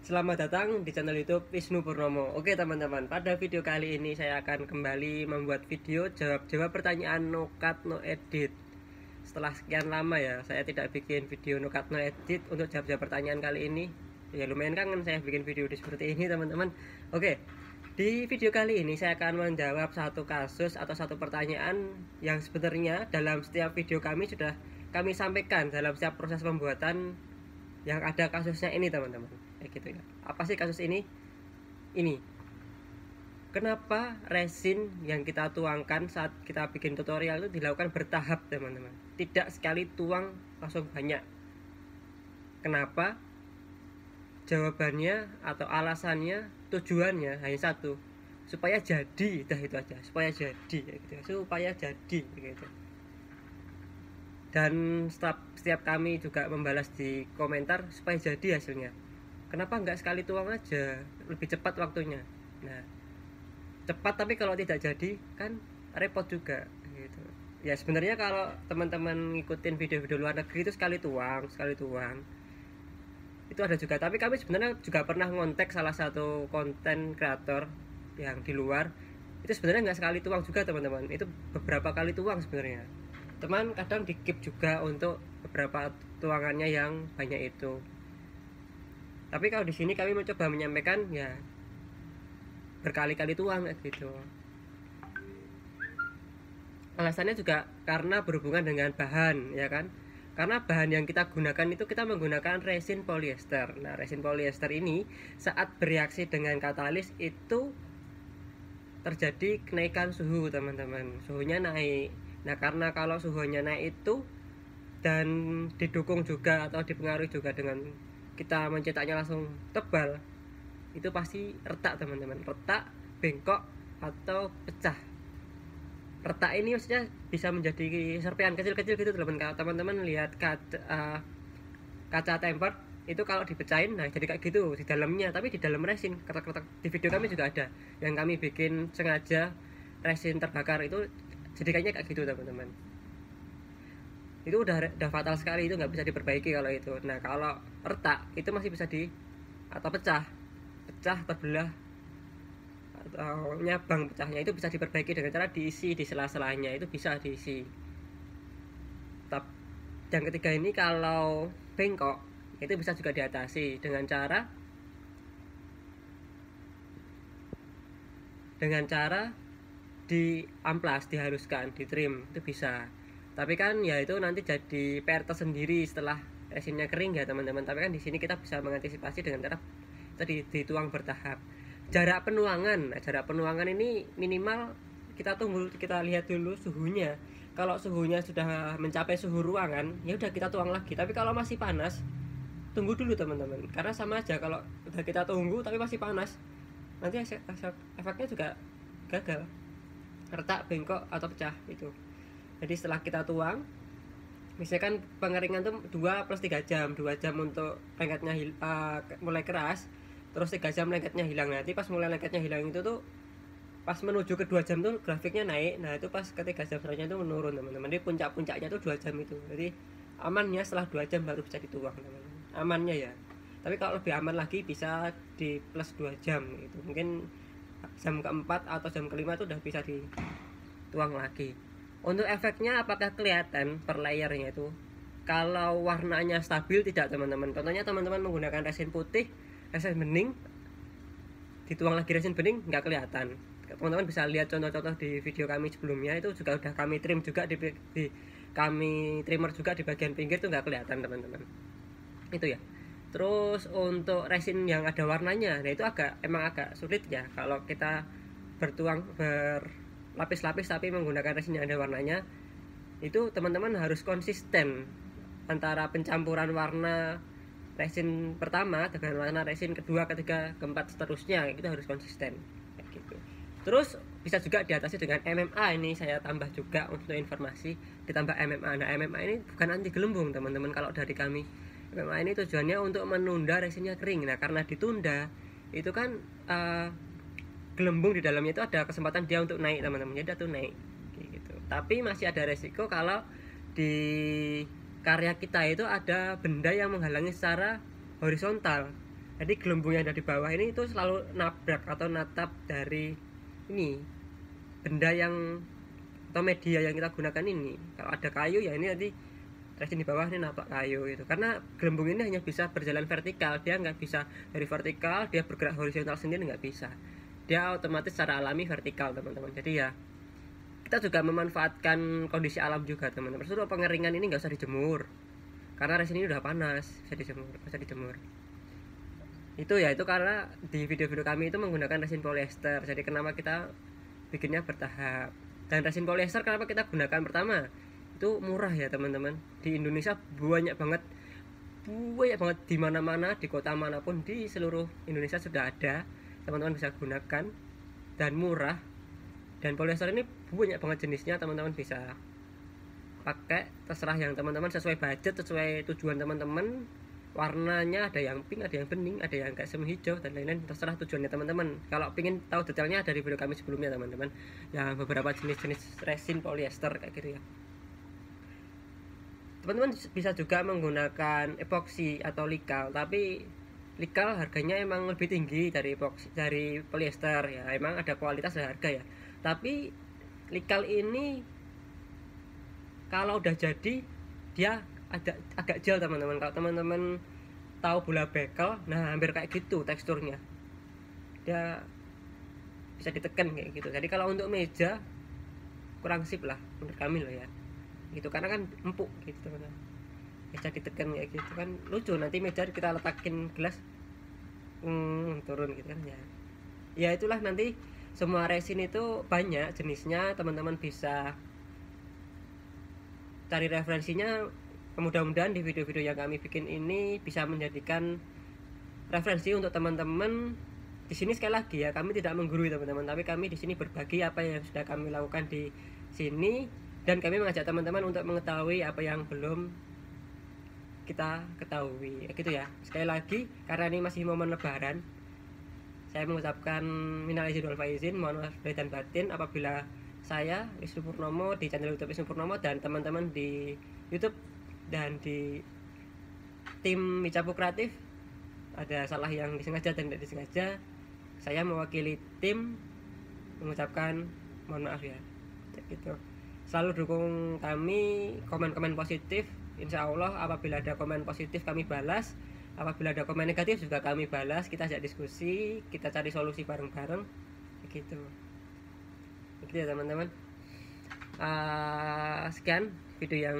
Selamat datang di channel YouTube Wisnu Purnomo. Oke teman-teman, pada video kali ini saya akan kembali membuat video jawab-jawab pertanyaan no cut no edit. Setelah sekian lama ya, saya tidak bikin video no cut no edit untuk jawab-jawab pertanyaan kali ini. Ya lumayan kangen saya bikin video seperti ini teman-teman. Oke, di video kali ini saya akan menjawab satu kasus atau satu pertanyaan yang sebenarnya dalam setiap video kami sudah kami sampaikan dalam setiap proses pembuatan yang ada kasusnya ini teman-teman. Kayak gitu ya. Apa sih kasus ini? Ini. Kenapa resin yang kita tuangkan saat kita bikin tutorial itu dilakukan bertahap teman-teman? Tidak sekali tuang langsung banyak. Kenapa? Jawabannya atau alasannya, tujuannya hanya satu, supaya jadi, dah itu aja, supaya jadi gitu. Supaya jadi gitu. Dan setiap kami juga membalas di komentar supaya jadi hasilnya. Kenapa nggak sekali tuang aja, lebih cepat waktunya. Nah, cepat tapi kalau tidak jadi kan repot juga gitu. Ya sebenarnya kalau teman-teman ngikutin video-video luar negeri itu sekali tuang itu ada juga. Tapi kami sebenarnya juga pernah ngontek salah satu konten kreator yang di luar, itu sebenarnya nggak sekali tuang juga teman-teman, itu beberapa kali tuang sebenarnya. Teman kadang di keep juga untuk beberapa tuangannya yang banyak itu. Tapi kalau di sini kami mencoba menyampaikan ya berkali-kali tuang gitu. Alasannya juga karena berhubungan dengan bahan, ya kan? Karena bahan yang kita gunakan itu kita menggunakan resin polyester. Nah, resin polyester ini saat bereaksi dengan katalis itu terjadi kenaikan suhu, teman-teman. Suhunya naik. Nah, karena kalau suhunya naik itu dan didukung juga atau dipengaruhi juga dengan kita mencetaknya langsung tebal, itu pasti retak teman-teman, retak, bengkok atau pecah. Retak ini maksudnya bisa menjadi serpihan kecil-kecil gitu teman-teman. Lihat kaca tempered itu kalau dipecahin, nah jadi kayak gitu di dalamnya, tapi di dalam resin ketak-ketak. Di video kami juga ada yang kami bikin sengaja resin terbakar, itu jadi kayaknya kayak gitu teman-teman. Itu udah fatal sekali, itu nggak bisa diperbaiki kalau itu. Nah kalau retak itu masih bisa atau pecah terbelah atau nyabang pecahnya, itu bisa diperbaiki dengan cara diisi di sela-selanya, itu bisa diisi. Yang ketiga ini kalau bengkok itu bisa juga diatasi dengan cara di amplas, dihaluskan, di trim, itu bisa. Tapi kan ya itu nanti jadi PR tersendiri setelah resinnya kering ya teman-teman. Tapi kan di sini kita bisa mengantisipasi dengan cara tadi dituang bertahap. Jarak penuangan ini minimal kita lihat dulu suhunya. Kalau suhunya sudah mencapai suhu ruangan, ya udah kita tuang lagi. Tapi kalau masih panas, tunggu dulu teman-teman. Karena sama aja kalau udah kita tunggu tapi masih panas, nanti efeknya juga gagal, retak, bengkok atau pecah itu. Jadi setelah kita tuang, misalkan pengeringan tuh 2+3 jam, 2 jam untuk lengketnya mulai keras, terus 3 jam lengketnya hilang. Nanti pas mulai lengketnya hilang itu tuh pas menuju ke 2 jam tuh grafiknya naik. Nah itu pas ke 3 jam selanjutnya itu menurun teman-teman. Jadi puncak-puncaknya tuh 2 jam itu. Jadi amannya setelah 2 jam baru bisa dituang teman-teman, amannya ya. Tapi kalau lebih aman lagi bisa di plus 2 jam gitu. Mungkin jam keempat atau jam kelima itu udah bisa dituang lagi. Untuk efeknya apakah kelihatan per layernya itu? Kalau warnanya stabil tidak teman-teman. Contohnya teman-teman menggunakan resin putih, resin bening, dituang lagi resin bening, nggak kelihatan. Teman-teman bisa lihat contoh-contoh di video kami sebelumnya, itu juga udah kami trim juga di kami trimmer juga di bagian pinggir, tuh nggak kelihatan teman-teman. Itu ya. Terus untuk resin yang ada warnanya, nah itu emang agak sulit ya kalau kita bertuang berlapis-lapis tapi menggunakan resin yang ada warnanya. Itu teman-teman harus konsisten antara pencampuran warna resin pertama dengan warna resin kedua, ketiga, keempat, seterusnya. Itu harus konsisten kayak gitu. Terus bisa juga diatasi dengan MMA. Ini saya tambah juga untuk informasi, ditambah MMA. Nah MMA ini bukan anti gelembung teman-teman kalau dari kami. MMA ini tujuannya untuk menunda resinnya kering. Nah karena ditunda itu kan gelembung di dalamnya itu ada kesempatan dia untuk naik teman-teman, jadi tuh naik gitu. Tapi masih ada resiko kalau di karya kita itu ada benda yang menghalangi secara horizontal. Jadi gelembung yang ada di bawah ini itu selalu nabrak atau natap dari ini benda yang atau media yang kita gunakan ini. Kalau ada kayu ya ini nanti resin di bawah ini napak kayu gitu. Karena gelembung ini hanya bisa berjalan vertikal, dia nggak bisa dari vertikal dia bergerak horizontal sendiri, nggak bisa. Dia otomatis secara alami vertikal teman-teman. Jadi ya kita juga memanfaatkan kondisi alam juga teman-teman. Terus pengeringan ini nggak usah dijemur karena resin ini udah panas, bisa dijemur. Itu ya itu karena di video-video kami itu menggunakan resin polyester. Jadi kenapa kita bikinnya bertahap. Dan resin polyester kenapa kita gunakan pertama? Itu murah ya teman-teman. Di Indonesia banyak banget di mana-mana, di kota manapun di seluruh Indonesia sudah ada. Teman-teman bisa gunakan dan murah. Dan polyester ini banyak banget jenisnya, teman-teman bisa pakai terserah yang teman-teman sesuai budget, sesuai tujuan teman-teman. Warnanya ada yang pink, ada yang bening, ada yang kayak semi hijau dan lain-lain, terserah tujuannya teman-teman. Kalau ingin tahu detailnya dari video kami sebelumnya teman-teman, ya beberapa jenis-jenis resin polyester kayak gitu ya. Teman-teman bisa juga menggunakan epoxy atau likal, tapi likal harganya emang lebih tinggi dari epoxy, dari polyester ya. Emang ada kualitas dan harga ya. Tapi likal ini kalau udah jadi dia agak gel teman-teman. Kalau teman-teman tahu bola bekel, nah hampir kayak gitu teksturnya, dia bisa ditekan kayak gitu. Jadi kalau untuk meja kurang sip lah menurut kami loh ya gitu, karena kan empuk gitu teman-teman, meja ditekan kayak gitu kan lucu, nanti meja kita letakin gelas turun gitu kan ya. Ya itulah, nanti semua resin itu banyak jenisnya, teman-teman bisa cari referensinya. Mudah-mudahan di video-video yang kami bikin ini bisa menjadikan referensi untuk teman-teman. Di sini sekali lagi ya, kami tidak menggurui teman-teman, tapi kami di sini berbagi apa yang sudah kami lakukan di sini, dan kami mengajak teman-teman untuk mengetahui apa yang belum kita ketahui gitu ya. Sekali lagi, karena ini masih momen lebaran, saya mengucapkan minal aidin wal faizin, mohon maaf lahir dan batin apabila saya Wisnu Purnomo di channel YouTube Wisnu Purnomo dan teman-teman di YouTube dan di tim Micapu Kreatif ada salah yang disengaja dan tidak disengaja. Saya mewakili tim mengucapkan mohon maaf ya gitu. Selalu dukung kami, komen-komen positif, insya Allah apabila ada komen positif kami balas, apabila ada komen negatif juga kami balas. Kita ajak diskusi, kita cari solusi bareng-bareng gitu ya teman-teman. Sekian video yang